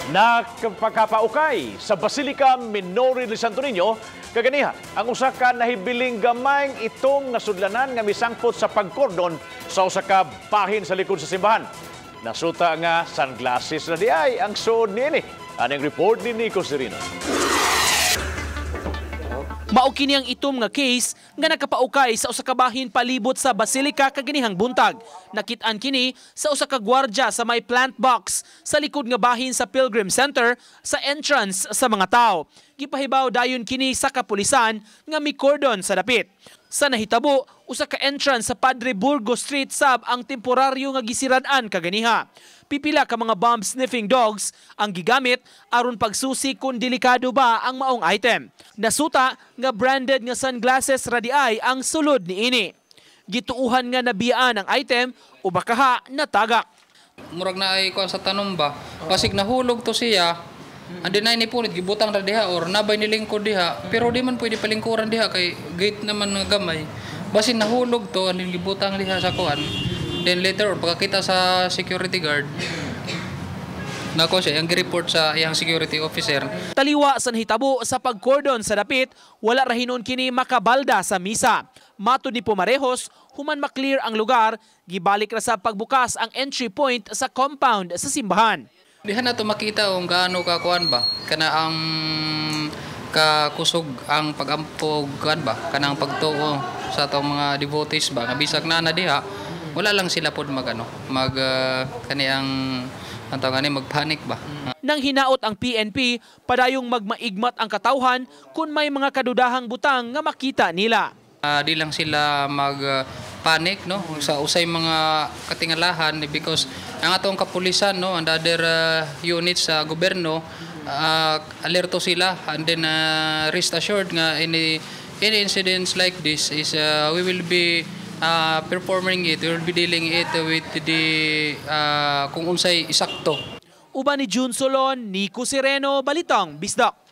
Nakapa-ukay sa Basilica Minore de Santo Niño, kaganiha ang usa ka nahibiling gamayng itong nasudlanan nga misangpot sa pagkordon sa usa ka bahin sa likod sa simbahan. Nasuta nga sunglasses na di ay ang suod niini. Anong report ni Nico Serino. Mao kini ang itom nga case nga nakapaukay sa usa ka bahin palibot sa Basilica kaganihang buntag. Nakit-ang kini sa usa ka gwardya sa may plant box sa likod nga bahin sa Pilgrim Center sa entrance sa mga tao. Gipahibaw dayon kini sa kapulisan nga mi cordon sa dapit. Sa nahitabo, usa ka entrance sa Padre Burgos Street sab ang temporaryo nga gisirad-an kaganiha. Pipila ka mga bomb-sniffing dogs ang gigamit aron pagsusi kung delikado ba ang maong item. Nasuta nga branded nga sunglasses radiay ang sulod niini. Gituhoang nga nabiyaan ang item o bakaha natagak. Murag na ay kuan sa tanom ba, pasig nahulog to siya. Adunay ni punit gibutang ra diha or nabay ni lingkod diha, pero di man pwede palingkuran diha kay gate naman nga gamay. Basin nahulog to aning gibutang diha sa kuan. Then later pagkakita sa security guard, nako siya ang gi-report sa iyang security officer. Taliwa sa nahitabo sa pagkordon sa dapit, wala ra hinon kini makabalda sa misa. Matud ni Pumarejos, human maklear ang lugar, gibalik ra sa pagbukas ang entry point sa compound sa simbahan. Diha na to makita kung gaano ka kuan ba kana ang kakusog ang pagampog kuan ba kanang pagtuo sa atong mga devotees ba nga bisag na diha wala lang sila pod mag kaniyang antaw gani magpanik ba. Nang hinaot ang PNP padayong magmaigmat ang katawhan kung may mga kadudahang butang nga makita nila. Di lang sila mag-panic no sa usay mga katingalahan because ang atong kapulisan no and other units sa gobyerno alerto sila and then rest assured nga any incidents like this is we will be performing it, we will be dealing it with the kung unsay isakto. Uban ni June Solon, Nico Sereno, Balitang Bisdak.